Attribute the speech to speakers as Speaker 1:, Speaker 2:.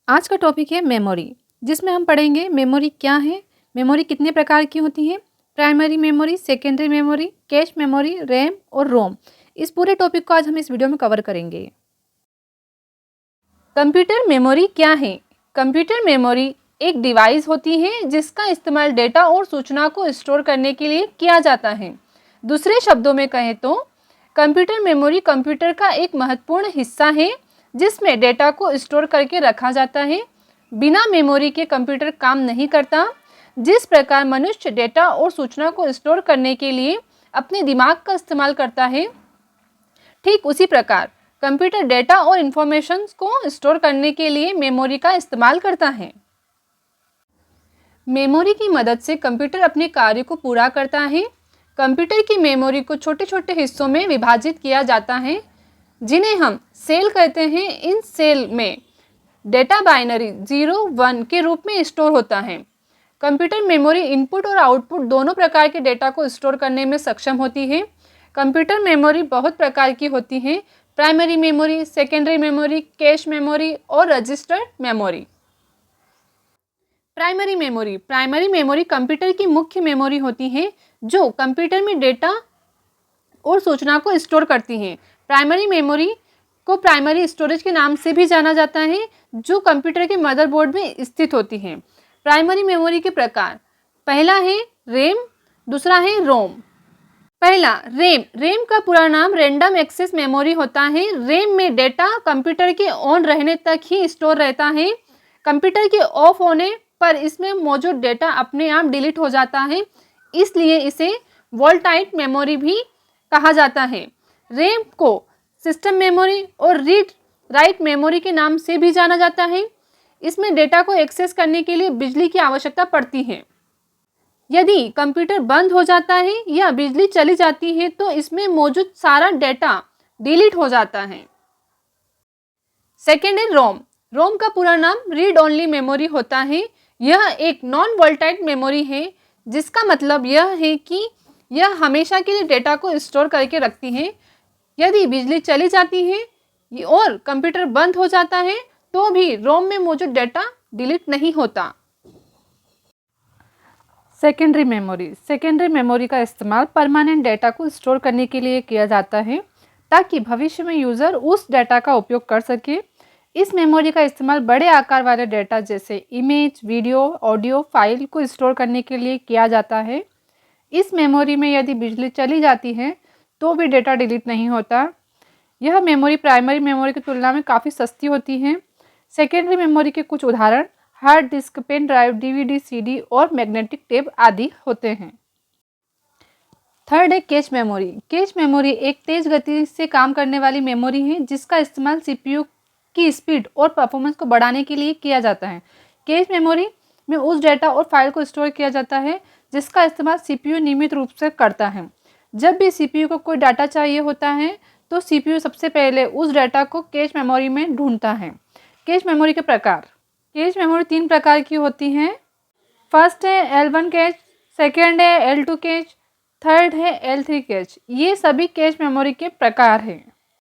Speaker 1: आज का टॉपिक है मेमोरी, जिसमें हम पढ़ेंगे मेमोरी क्या है, मेमोरी कितने प्रकार की होती है, primary memory, secondary memory, cache memory, RAM और रोम। इस पूरे टॉपिक को आज हम इस वीडियो में कवर करेंगे। कंप्यूटर मेमोरी क्या है? कंप्यूटर मेमोरी एक डिवाइस होती है जिसका इस्तेमाल डेटा और सूचना को स्टोर करने के लिए किया जाता है। दूसरे शब्दों में कहें तो कंप्यूटर मेमोरी कंप्यूटर का एक महत्वपूर्ण हिस्सा है जिसमें डेटा को स्टोर करके रखा जाता है। बिना मेमोरी के कंप्यूटर काम नहीं करता। जिस प्रकार मनुष्य डेटा और सूचना को स्टोर करने के लिए अपने दिमाग का इस्तेमाल करता है, ठीक उसी प्रकार कंप्यूटर डेटा और इंफॉर्मेशन को स्टोर करने के लिए मेमोरी का इस्तेमाल करता है। मेमोरी की मदद से कंप्यूटर अपने कार्य को पूरा करता है। कंप्यूटर की मेमोरी को छोटे छोटे हिस्सों में विभाजित किया जाता है जिन्हें हम सेल कहते हैं। इन सेल में डेटा बाइनरी 0-1 के रूप में स्टोर होता है। कंप्यूटर मेमोरी इनपुट और आउटपुट दोनों प्रकार के डेटा को स्टोर करने में सक्षम होती है। कंप्यूटर मेमोरी बहुत प्रकार की होती है: primary memory, secondary memory, cache memory और registered memory. Primary memory computer की मुख्य मेमोरी होती है जो कंप्यूटर में डेटा और सूचना को स्टोर करती हैं। प्राइमरी मेमोरी को प्राइमरी स्टोरेज के नाम से भी जाना जाता है, जो कंप्यूटर के मदरबोर्ड में स्थित होती है। प्राइमरी मेमोरी के प्रकार: पहला है रैम, दूसरा है रोम। पहला रैम का पूरा नाम रैंडम एक्सेस मेमोरी होता है। रैम में डेटा कंप्यूटर के ऑन रहने तक ही स्टोर रहता है। कंप्यूटर के ऑफ होने पर इसमें मौजूद डेटा अपने आप डिलीट हो जाता है, इसलिए इसे वोलेटाइल मेमोरी भी कहा जाता है। रैम को सिस्टम मेमोरी और रीड राइट मेमोरी के नाम से भी जाना जाता है। इसमें डेटा को एक्सेस करने के लिए बिजली की आवश्यकता पड़ती है। यदि कंप्यूटर बंद हो जाता है या बिजली चली जाती है तो इसमें मौजूद सारा डेटा डिलीट हो जाता है। सेकेंड है रोम का पूरा नाम रीड ओनली मेमोरी होता है। यह एक नॉन वोलेटाइल मेमोरी है, जिसका मतलब यह है कि यह हमेशा के लिए डेटा को स्टोर करके रखती है। यदि बिजली चली जाती है और कंप्यूटर बंद हो जाता है तो भी रोम में मौजूद डेटा डिलीट नहीं होता। सेकेंडरी मेमोरी का इस्तेमाल परमानेंट डेटा को स्टोर करने के लिए किया जाता है ताकि भविष्य में यूज़र उस डेटा का उपयोग कर सके। इस मेमोरी का इस्तेमाल बड़े आकार वाले डेटा जैसे इमेज, वीडियो, ऑडियो फाइल को स्टोर करने के लिए किया जाता है। इस मेमोरी में यदि बिजली चली जाती है तो भी डेटा डिलीट नहीं होता। यह मेमोरी प्राइमरी मेमोरी की तुलना में काफ़ी सस्ती होती है। सेकेंडरी मेमोरी के कुछ उदाहरण hard disk, pen drive, DVD, CD और मैग्नेटिक टेप आदि होते हैं। थर्ड है कैश मेमोरी एक तेज गति से काम करने वाली मेमोरी है जिसका इस्तेमाल सीपीयू की स्पीड और परफॉर्मेंस को बढ़ाने के लिए किया जाता है। कैश मेमोरी में उस डेटा और फाइल को स्टोर किया जाता है जिसका इस्तेमाल सीपीयू नियमित रूप से करता है। जब भी सीपीयू को कोई डाटा चाहिए होता है तो सीपीयू सबसे पहले उस डाटा को कैश मेमोरी में ढूंढता है। कैश मेमोरी के प्रकार: कैश मेमोरी 3 प्रकार की होती हैं। फर्स्ट है L1 कैश, सेकेंड है L2 कैश, थर्ड है L3 कैश। ये सभी कैश मेमोरी के प्रकार हैं।